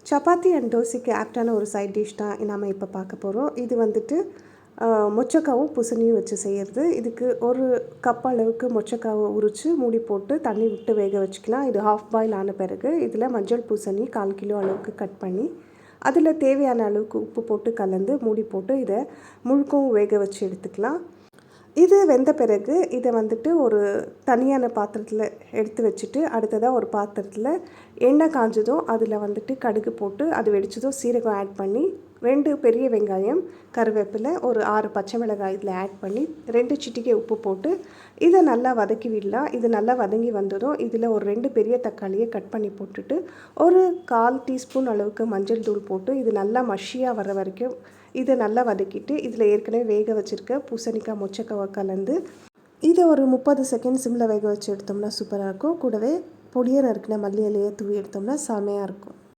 Chapati and தோசைக்கு ஆப்டான ஒரு side dish தான் நம்ம இப்போ பார்க்க போகிறோம். இது வந்துட்டு மொச்சக்காவும் பூசணியும் வச்சு செய்கிறது. இதுக்கு ஒரு கப் அளவுக்கு மொச்சக்காவை உரித்து மூடி போட்டு தண்ணி விட்டு வேக வச்சுக்கலாம். இது ஹாஃப் பாயில் ஆன பிறகு இதில் மஞ்சள் பூசணி 1/4 கிலோ அளவுக்கு கட் பண்ணி அதில் தேவையான அளவுக்கு உப்பு போட்டு கலந்து மூடி போட்டு இதை முழுக்கவும் வேக வச்சு எடுத்துக்கலாம். இது வெந்த பிறகு இதை வந்துட்டு ஒரு தனியான பாத்திரத்தில் எடுத்து வச்சுட்டு அடுத்ததாக ஒரு பாத்திரத்தில் எண்ணெய் காஞ்சதும் அதில் வந்துட்டு கடுகு போட்டு அது வெடிச்சதும் சீரகம் ஆட் பண்ணி 2 பெரிய வெங்காயம், கருவேப்பிலை, ஒரு 6 பச்சை மிளகாய் இதில் ஆட் பண்ணி 2 சிட்டிகை உப்பு போட்டு இதை நல்லா வதக்கி விடலாம். இது நல்லா வதங்கி வந்ததும் இதில் ஒரு 2 பெரிய தக்காளியை கட் பண்ணி போட்டுட்டு ஒரு 1/4 டீஸ்பூன் அளவுக்கு மஞ்சள் தூள் போட்டு இது நல்லா மஷியாக வர வரைக்கும் இதை நல்லா வதக்கிட்டு இதில் ஏற்கனவே வேக வச்சுருக்க பூசணிக்காய் மொச்சக்காவை கலந்து இதை ஒரு 30 செகண்ட் சிம்மில் வேக வச்சு எடுத்தோம்னா சூப்பராக இருக்கும். கூடவே பொடியை நறுக்கின மல்லி இலையை தூவி எடுத்தோம்னா செமையாக இருக்கும்.